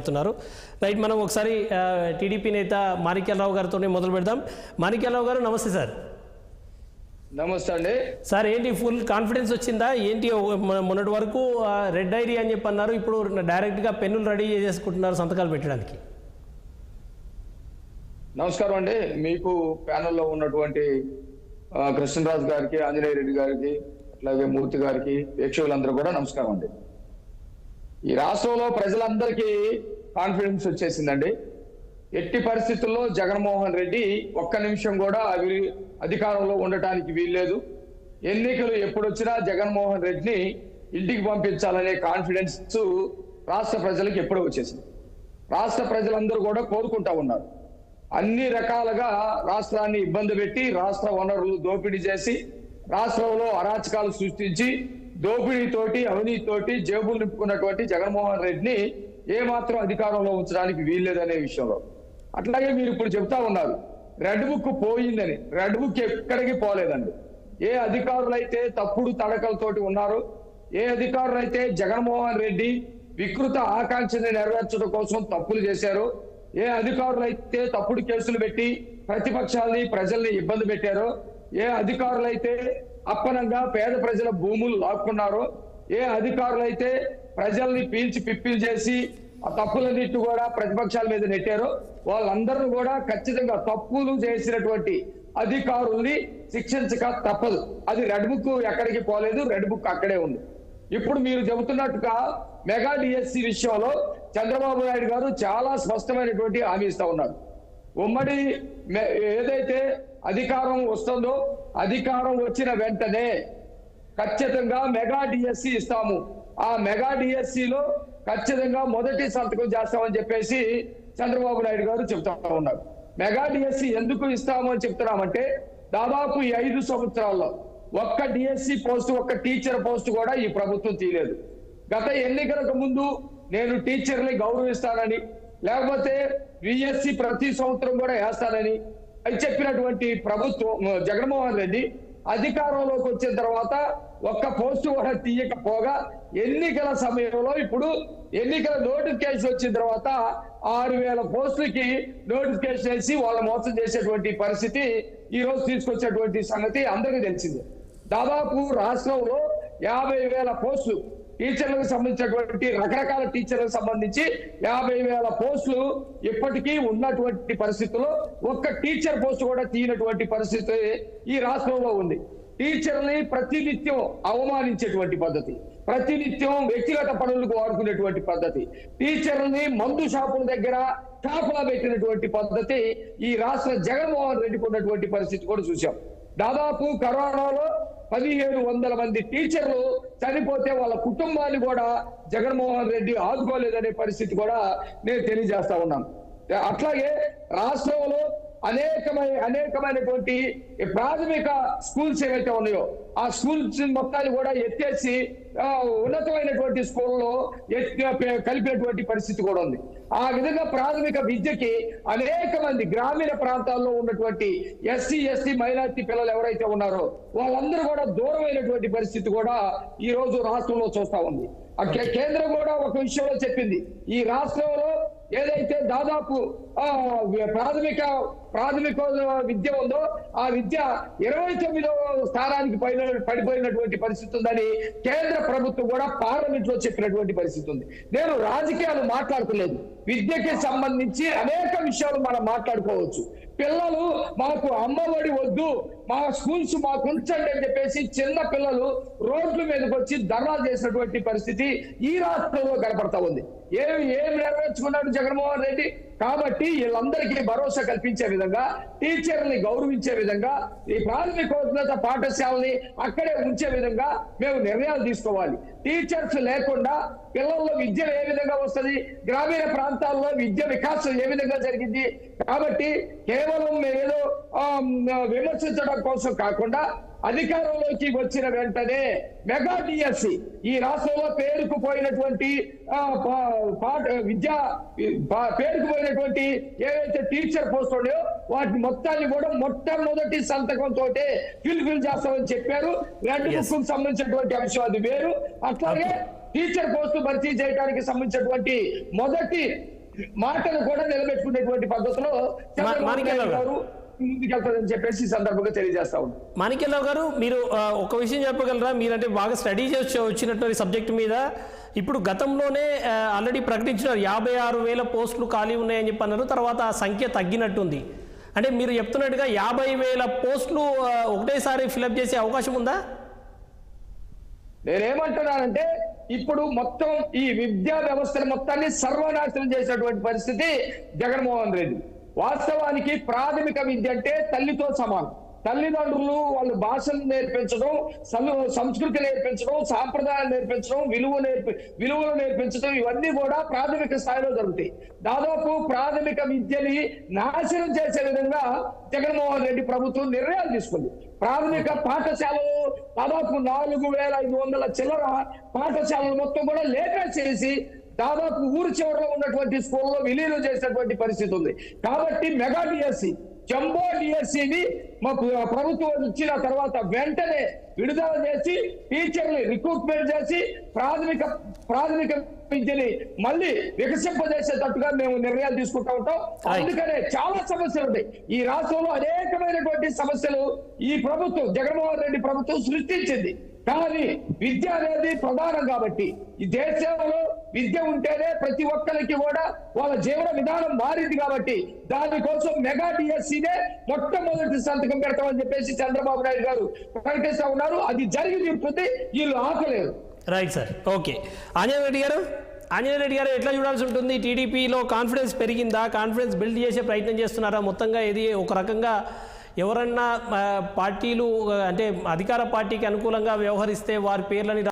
మాట్లాడుతున్నారు. రైట్, మనం ఒకసారి టీడీపీ నేత మాణిక్యాలరావు గారితో మొదలు పెడదాం. మాణిక్యాలరావు గారు నమస్తే సార్. నమస్తే అండి సార్. ఏంటి ఫుల్ కాన్ఫిడెన్స్ వచ్చిందా ఏంటి? మొన్నటి వరకు రెడ్ డైరీ అని చెప్పి అన్నారు, ఇప్పుడు డైరెక్ట్గా పెన్నులు రెడీ చేసుకుంటున్నారు సంతకాలు పెట్టడానికి. నమస్కారం అండి. మీకు ప్యానెల్లో ఉన్నటువంటి కృష్ణరాజు గారికి, ఆంజనేయ రెడ్డి గారికి, అట్లాగే మూర్తి గారికి, ప్రేక్షకులందరూ కూడా నమస్కారం అండి. ఈ రాష్ట్రంలో ప్రజలందరికీ కాన్ఫిడెన్స్ వచ్చేసిందండి. ఎట్టి పరిస్థితుల్లో జగన్మోహన్ రెడ్డి ఒక్క నిమిషం కూడా అధికారంలో ఉండటానికి వీల్లేదు. ఎన్నికలు ఎప్పుడొచ్చినా జగన్మోహన్ రెడ్డిని ఇంటికి పంపించాలనే కాన్ఫిడెన్స్ రాష్ట్ర ప్రజలకు ఎప్పుడో వచ్చేసింది. రాష్ట్ర ప్రజలందరూ కూడా కోరుకుంటా ఉన్నారు. అన్ని రకాలుగా రాష్ట్రాన్ని ఇబ్బంది పెట్టి, రాష్ట్ర వనరులు దోపిడీ చేసి, రాష్ట్రంలో అరాచకాలు సృష్టించి, దోపిడీతోటి అవినీతితోటి జేబులు నింపుకున్నటువంటి జగన్మోహన్ రెడ్డిని ఏమాత్రం అధికారంలో ఉంచడానికి వీల్లేదనే విషయంలో. అట్లాగే మీరు ఇప్పుడు చెప్తా ఉన్నారు రెడ్ బుక్ పోయిందని. రెడ్ బుక్ ఎక్కడికి పోలేదండి. ఏ అధికారులైతే తప్పుడు తడకలతోటి ఉన్నారో, ఏ అధికారులైతే జగన్మోహన్ రెడ్డి వికృత ఆకాంక్షని నెరవేర్చడం కోసం తప్పులు చేశారో, ఏ అధికారులైతే తప్పుడు కేసులు పెట్టి ప్రతిపక్షాలని ప్రజల్ని ఇబ్బంది పెట్టారో, ఏ అధికారులైతే అప్పనంగా పేద ప్రజల భూములు లాక్కున్నారో, ఏ అధికారులైతే ప్రజల్ని పీల్చి పిప్పిలు చేసి ఆ తప్పులన్నిటి కూడా ప్రతిపక్షాల మీద నెట్టారో, వాళ్ళందరూ కూడా ఖచ్చితంగా తప్పులు చేసినటువంటి అధికారుల్ని శిక్షించక తప్పదు. అది రెడ్ బుక్ ఎక్కడికి పోలేదు, రెడ్ బుక్ అక్కడే ఉంది. ఇప్పుడు మీరు చెబుతున్నట్టుగా మెగా డిఎస్సి విషయంలో చంద్రబాబు నాయుడు గారు చాలా స్పష్టమైనటువంటి హామీ ఇస్తా ఉన్నారు. ఉమ్మడి ఏదైతే అధికారం వస్తుందో, అధికారం వచ్చిన వెంటనే ఖచ్చితంగా మెగా డిఎస్సి ఇస్తాము, ఆ మెగా డిఎస్సిలో ఖచ్చితంగా మొదటి సంతకం చేస్తామని చెప్పేసి చంద్రబాబు నాయుడు గారు చెప్తా ఉన్నారు. మెగా డిఎస్సి ఎందుకు ఇస్తాము అని చెప్తున్నామంటే, దాదాపు ఈ 5 సంవత్సరాల్లో ఒక్క డిఎస్సి పోస్ట్, ఒక్క టీచర్ పోస్ట్ కూడా ఈ ప్రభుత్వం తీయలేదు. గత ఎన్నికలకు ముందు నేను టీచర్ని గౌరవిస్తానని, లేకపోతే విఎస్సి ప్రతి సంవత్సరం కూడా వేస్తానని అది చెప్పినటువంటి ప్రభుత్వం జగన్మోహన్ రెడ్డి అధికారంలోకి వచ్చిన తర్వాత ఒక్క పోస్టు కూడా తీయకపోగా, ఎన్నికల సమయంలో ఇప్పుడు ఎన్నికల నోటిఫికేషన్ వచ్చిన తర్వాత 6000 పోస్టులకి నోటిఫికేషన్ వేసి వాళ్ళు మోసం చేసేటువంటి పరిస్థితి ఈ రోజు తీసుకొచ్చేటువంటి సంగతి అందరికీ తెలిసిందే. దాదాపు రాష్ట్రంలో 50,000 పోస్టులు టీచర్లకు సంబంధించినటువంటి రకరకాల టీచర్లకు సంబంధించి 50,000 పోస్టులు ఇప్పటికీ ఉన్నటువంటి పరిస్థితుల్లో ఒక్క టీచర్ పోస్ట్ కూడా తీయనటువంటి పరిస్థితి ఈ రాష్ట్రంలో ఉంది. టీచర్ని ప్రతినిత్యం అవమానించేటువంటి పద్ధతి, ప్రతినిత్యం వ్యక్తిగత పనులకు వాడుకునేటువంటి పద్ధతి, టీచర్ని మందు షాపుల దగ్గర కాపలా పెట్టినటువంటి పద్ధతి ఈ రాష్ట్ర జగన్మోహన్ రెడ్డికి ఉన్నటువంటి పరిస్థితి కూడా చూసాం. దాదాపు కరోనాలో 1,700 మంది టీచర్లు చనిపోతే వాళ్ళ కుటుంబాన్ని కూడా జగన్మోహన్ రెడ్డి ఆదుకోలేదనే పరిస్థితి కూడా నేను తెలియజేస్తా ఉన్నాను. అట్లాగే రాష్ట్రంలో అనేకమైనటువంటి ప్రాథమిక స్కూల్స్ ఏవైతే ఉన్నాయో ఆ స్కూల్స్ మొత్తాన్ని కూడా ఎత్తేసి ఉన్నతమైనటువంటి స్కూల్లో కలిపినటువంటి పరిస్థితి కూడా ఉంది. ఆ విధంగా ప్రాథమిక విద్యకి అనేక మంది గ్రామీణ ప్రాంతాల్లో ఉన్నటువంటి ఎస్సీ ఎస్టీ మైనారిటీ పిల్లలు ఎవరైతే ఉన్నారో వాళ్ళందరూ కూడా దూరమైనటువంటి పరిస్థితి కూడా ఈ రోజు రాష్ట్రంలో చూస్తా ఉంది. కేంద్రం కూడా ఒక విషయంలో చెప్పింది, ఈ రాష్ట్రంలో ఏదైతే దాదాపు ప్రాథమిక విద్య ఉందో ఆ విద్య 29వ స్థానానికి పడిపోయినటువంటి పరిస్థితి ఉందని కేంద్ర ప్రభుత్వం కూడా పార్లమెంట్ లో చెప్పినటువంటి పరిస్థితి ఉంది. నేను రాజకీయాలు మాట్లాడుకోలేదు, విద్యకి సంబంధించి అనేక విషయాలు మనం మాట్లాడుకోవచ్చు. పిల్లలు మాకు అమ్మఒడి వద్దు, మా స్కూల్స్ మాకు ఉంచండి అని చెప్పేసి చిన్న పిల్లలు రోడ్ల మీదకి వచ్చి ధర్నాలు చేసినటువంటి పరిస్థితి ఈ రాష్ట్రంలో కనపడతా ఉంది. ఏం నెరవేర్చుకున్నాడు జగన్మోహన్ రెడ్డి? కాబట్టి వీళ్ళందరికీ భరోసా కల్పించే విధంగా, టీచర్ని గౌరవించే విధంగా, ఈ ప్రాథమికోన్నత పాఠశాలని అక్కడే ఉంచే విధంగా మేము నిర్ణయాలు తీసుకోవాలి. టీచర్స్ లేకుండా పిల్లల్లో విద్య ఏ విధంగా వస్తుంది, గ్రామీణ ప్రాంతాల్లో విద్య వికాసం ఏ విధంగా జరిగింది? కాబట్టి కేవలం మేమేదో విమర్శించడం కోసం కాకుండా అధికారంలోకి వచ్చిన వెంటనే మెగా డిఎస్సి ఈ రాష్ట్రంలో పేరుకుపోయినటువంటి పేరుకుపోయినటువంటి ఏవైతే టీచర్ పోస్ట్ ఉన్నాయో వాటి మొత్తాన్ని కూడా మొట్టమొదటి సంతకంతో ఫిల్ చేస్తామని చెప్పారు. రెడ్ బుక్ సంబంధించినటువంటి అంశం అది వేరు. అట్లాగే టీచర్ పోస్టు భర్తీ చేయడానికి సంబంధించినటువంటి మొదటి మాటలు కూడా నిలబెట్టుకునేటువంటి పద్ధతిలో చంద్రబాబు మాణిక్యాలరావు నాయుడు గారు ముందుకెళ్తారని చెప్పేసి ఈ సందర్భంగా తెలియజేస్తా ఉన్నాం. మాణిక్యాలరావు గారు, మీరు ఒక విషయం చెప్పగలరా? మీరంటే బాగా స్టడీ చేసి వచ్చినటువంటి సబ్జెక్ట్ మీద ఇప్పుడు గతంలోనే ఆల్రెడీ ప్రకటించినారు 56,000 పోస్టులు ఖాళీ ఉన్నాయని చెప్పి అన్నారు. తర్వాత ఆ సంఖ్య తగ్గినట్టుంది. అంటే మీరు చెప్తున్నట్టుగా 50,000 పోస్టులు ఒకటేసారి ఫిలప్ చేసే అవకాశం ఉందా? నేనేమంటున్నానంటే ఇప్పుడు మొత్తం ఈ విద్యా వ్యవస్థను మొత్తాన్ని సర్వనాశనం చేసినటువంటి పరిస్థితి జగన్మోహన్ రెడ్డి. వాస్తవానికి ప్రాథమిక విద్య అంటే తల్లితో సమానం. తల్లిదండ్రులు వాళ్ళు భాషలు నేర్పించడం, సంస్కృతి నేర్పించడం, సాంప్రదాయాలు నేర్పించడం, విలువలు నేర్పించడం, ఇవన్నీ కూడా ప్రాథమిక స్థాయిలో జరుగుతాయి. దాదాపు ప్రాథమిక విద్యని నాశనం చేసే విధంగా జగన్మోహన్ రెడ్డి ప్రభుత్వం నిర్ణయాలు తీసుకుంది. ప్రాథమిక పాఠశాలలు దాదాపు 4,500 చిల్లర పాఠశాలలు మొత్తం కూడా లేటెస్ట్ చేసి దాదాపు ఊరు చివరిలో ఉన్నటువంటి స్కూల్లో విలీనం చేసినటువంటి పరిస్థితి ఉంది. కాబట్టి మెగా డిఎస్సి, జంబో డిఎస్సిని మాకు ప్రభుత్వం ఇచ్చిన తర్వాత వెంటనే విడుదల చేసి టీచర్లు రిక్రూట్మెంట్ చేసి ప్రాథమిక విద్యని మళ్ళీ వికసింపజేసేటట్టుగా మేము నిర్ణయాలు తీసుకుంటా ఉంటాం. అందుకనే చాలా సమస్యలు ఉన్నాయి ఈ రాష్ట్రంలో. అనేకమైనటువంటి సమస్యలు ఈ ప్రభుత్వం, జగన్మోహన్ రెడ్డి ప్రభుత్వం సృష్టించింది. కానీ విద్య అనేది ప్రధానం కాబట్టి ఈ దేశంలో విద్య ఉంటేనే ప్రతి ఒక్కరికి కూడా వాళ్ళ జీవన విధానం మారింది. కాబట్టి దానికోసం మెగా డిఎస్సీనే మొట్టమొదటి సంతకం పెడతామని చెప్పేసి చంద్రబాబు నాయుడు గారు ప్రకటిస్తా ఉన్నారు. అది జరిగి తీరుతుంది, వీళ్ళు ఆపలేరు. Right sir, okay. Anjaneya Reddy గారు ఎట్లా చూడాల్సి ఉంటుంది? టీడీపీలో కాన్ఫిడెన్స్ పెరిగిందా? కాన్ఫిడెన్స్ బిల్డ్ చేసే ప్రయత్నం చేస్తున్నారా? మొత్తంగా ఇది ఒక రకంగా ఎవరన్నా పార్టీలు అంటే అధికార పార్టీకి అనుకూలంగా వ్యవహరిస్తే వారి పేర్లని